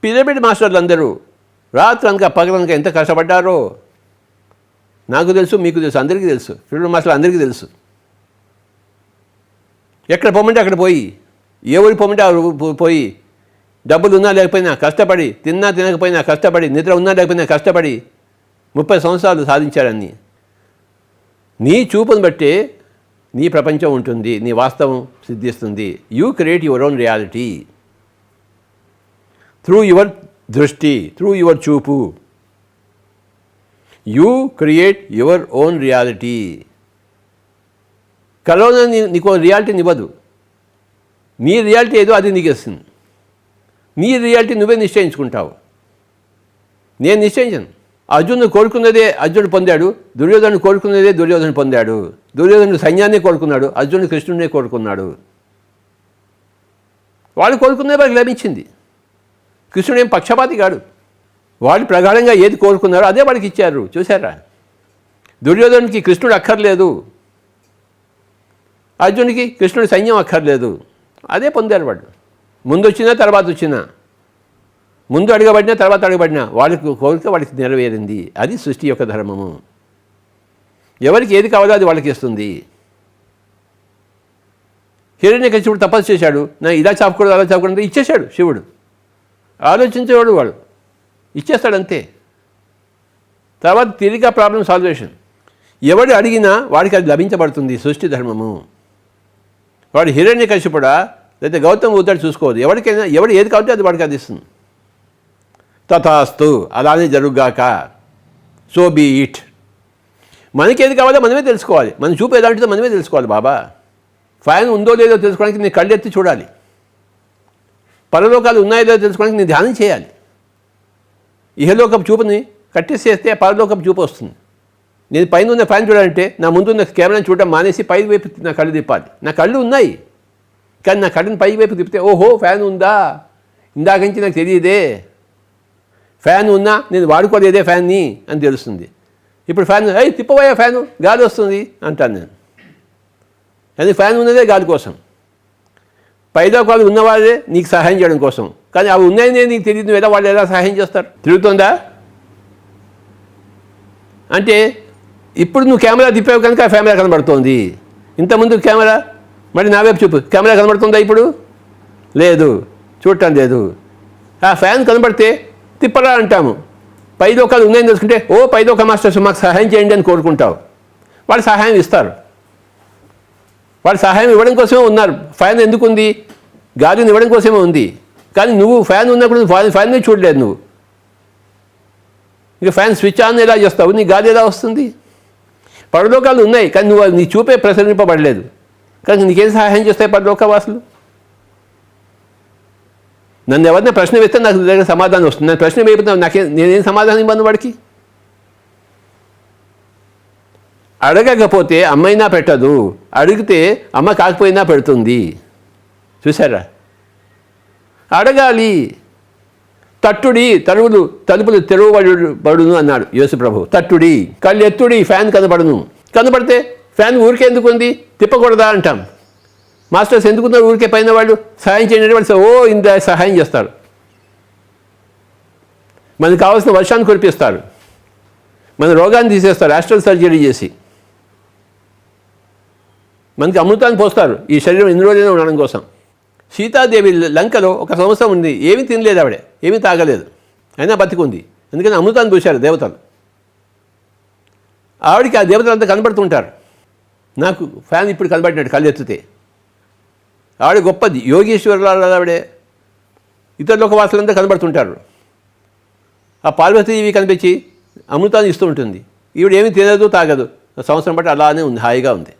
Pyramid మాస్టర్లు అందరూ రాత్రనక పగలనక ఎంత కష్టపడ్డారో నాకు తెలుసు, మీకు తెలుసు, అందరికీ తెలుసు. పిరమిడ్ మాస్టర్లు అందరికీ తెలుసు. ఎక్కడ పొమ్మంటే అక్కడ పోయి, ఏ ఊరికి పొమ్మంటే ఆ పోయి, డబ్బులు ఉన్నా లేకపోయినా కష్టపడి, తిన్నా తినకపోయినా కష్టపడి, నిద్ర ఉన్నా లేకపోయినా కష్టపడి 30 సంవత్సరాలు సాధించాడని. నీ చూపును బట్టే నీ ప్రపంచం ఉంటుంది, నీ వాస్తవం సిద్ధిస్తుంది. You create your own reality through your దృష్టి, త్రూ యువర్ చూపు. You create your own reality. Corona నీకు రియాలిటీని ఇవ్వదు. నీ రియాలిటీ ఏదో అది నీకు ఇస్తుంది. నీ రియాలిటీ నువ్వే నిశ్చయించుకుంటావు. నేను నిశ్చయించను. అర్జునుడు కోరుకున్నదే అర్జునుడు పొందాడు, దుర్యోధనుడు కోరుకున్నదే దుర్యోధనుడు పొందాడు. దుర్యోధనుడు సైన్యాన్ని కోరుకున్నాడు, అర్జునుడు కృష్ణుడినే కోరుకున్నాడు. వాళ్ళు కోరుకున్నదే వారికి లభించింది. కృష్ణుడు ఏం పక్షపాతి కాడు. వాళ్ళు ప్రగాఢంగా ఏది కోరుకున్నారో అదే వాడికి ఇచ్చారు. చూసారా? దుర్యోధనుడికి కృష్ణుడు అక్కర్లేదు, అర్జునుడికి కృష్ణుడి సైన్యం అక్కర్లేదు. అదే పొందారు వాళ్ళు. ముందు వచ్చినా తర్వాత వచ్చినా, ముందు అడగబడినా తర్వాత అడగబడినా వాళ్ళకి కోరిక వాళ్ళకి నెరవేరింది. అది సృష్టి యొక్క ధర్మము. ఎవరికి ఏది కావాలో అది వాళ్ళకి ఇస్తుంది. హిరణ్యకశిపుడు తపస్సు చేశాడు, నా ఇలా చాపకూడదు అలా చాపకూడదు ఇచ్చేశాడు శివుడు. ఆలోచించేవాడు వాడు, ఇచ్చేస్తాడంతే. తర్వాత తిరిగి ప్రాబ్లం సాల్వేషన్. ఎవడు అడిగినా వాడికి అది లభించబడుతుంది. సృష్టి ధర్మము. వాడు హిరణ్యకశిపుడా లేకపోతే గౌతమ బుద్ధుడు చూసుకోవద్దు. ఎవరికైనా ఎవడు ఏది కావాలంటే అది వాడికి అది ఇస్తుంది. తథాస్తు, అలానే జరుగుగాక. So be it. మనకి ఏది కావాలో మనమే తెలుసుకోవాలి. మన చూపు ఎలాంటిదో మనమే తెలుసుకోవాలి. బాబా, ఫ్యాన్ ఉందో లేదో తెలుసుకోవడానికి నీ కళ్ళెత్తి చూడాలి. పరలోకాలు ఉన్నాయో లేదో తెలుసుకోవడానికి నీ ధ్యానం చేయాలి. ఇహలోకపు చూపుని కట్టేసేస్తే పరలోకపు చూపు వస్తుంది. నేను పైన ఉన్న ఫ్యాన్ చూడాలంటే నా ముందున్న కెమెరాని చూడడం మానేసి పై వైపు నా కళ్ళు తిప్పాలి. నా కళ్ళు ఉన్నాయి కానీ నా కళ్ళని పై వైపు తిప్పితే ఓహో ఫ్యాన్ ఉందా, ఇందాక నుంచి నాకు తెలియదే, ఫ్యాన్ ఉన్నా నేను వాడుకోలేదే ఫ్యాన్ని అని తెలుస్తుంది. ఇప్పుడు ఫ్యాన్ తిప్పబోయే ఫ్యాను గాలి వస్తుంది అంటాను నేను. అది ఫ్యాన్ ఉన్నదే గాలి కోసం. పైలోకాలు ఉన్నవాళ్ళే నీకు సహాయం చేయడం కోసం. కానీ అవి ఉన్నాయనే నీకు తెలియదు ఎలా వాళ్ళు ఎలా సహాయం చేస్తారు? తిరుగుతుందా అంటే ఇప్పుడు నువ్వు కెమెరా తిప్పావు కనుక ఆ కెమెరా కనబడుతోంది. ఇంతకుముందు కెమెరా మరి నా వైపు చూపు, కెమెరా కనబడుతుందా ఇప్పుడు? లేదు, చూడటం లేదు. ఆ ఫ్యాన్ కనబడితే తిప్పరా అంటాము. పైలోకాలు ఉన్నాయని తెలుసుకుంటే ఓ పైలోక మాస్టర్స్ మాకు సహాయం చేయండి అని కోరుకుంటావు. వాళ్ళు సహాయం ఇస్తారు. వాళ్ళు సహాయం ఇవ్వడం కోసమే ఉన్నారు. ఫ్యాన్ ఎందుకు ఉంది? గాలిని ఇవ్వడం కోసమే ఉంది. కానీ నువ్వు ఫ్యాన్ ఉన్నప్పుడు ఫ్యాన్నే చూడలేదు నువ్వు. ఇక ఫ్యాన్ స్విచ్ ఆన్ ఎలా చేస్తావు? నీ గాలి ఎలా వస్తుంది? పరలోకాలు ఉన్నాయి కానీ నువ్వు నీ చూపే ప్రసరింపబడలేదు. కానీ నీకేం సహాయం చేస్తాయి పరలోకవాసులు? నన్ను ఎవరినైనా ప్రశ్న వేస్తే నాకు దగ్గర సమాధానం వస్తుంది. నన్ను ప్రశ్న వేయకపోతే నేనేం సమాధానం ఇవ్వను వాడికి? అడగకపోతే అమ్మైనా పెట్టదు, అడిగితే అమ్మ కాకపోయినా పెడుతుంది. చూసారా? అడగాలి. తట్టుడి తలుపులు తెరవబడును అన్నాడు యేసుప్రభు. తట్టుడి, కళ్ళు ఎత్తుడి, ఫ్యాన్ కనబడును. కనబడితే ఫ్యాన్ ఊరికే ఎందుకు ఉంది? తిప్పకూడదా అంటాం. మాస్టర్స్ ఎందుకున్నారు ఊరికే? పైన వాళ్ళు సహాయం చేయండి వాళ్ళు ఓ ఇంత సహాయం చేస్తారు. మనకు కావాల్సిన వర్షాన్ని కురిపిస్తారు, మన రోగాన్ని తీసేస్తారు ఆస్ట్రల్ సర్జరీ చేసి. మనకి అమృతాన్ని పోస్తారు ఈ శరీరం ఎన్ని రోజులైనా ఉండడం కోసం. సీతాదేవి లంకలో 1 సంవత్సరం ఉంది, ఏమీ తినలేదు ఆవిడ, ఏమీ తాగలేదు, అయినా బతికుంది. ఎందుకని అమృతాన్ని పూశారు దేవతలు. ఆవిడికి ఆ దేవతలంతా కనబడుతుంటారు. నాకు ఫ్యాన్ ఇప్పుడు కనబడినట్టు కళ్ళు ఎత్తితే. ఆవిడ గొప్పది, యోగేశ్వరులు ఆవిడే. ఇతర లోకవాసులంతా కనబడుతుంటారు. ఆ పార్వతీదేవి కనిపించి అమృతాన్ని ఇస్తూ ఉంటుంది. ఈవిడ ఏమీ తినదు తాగదు, సంవత్సరం బట్టి అలానే ఉంది, హాయిగా ఉంది.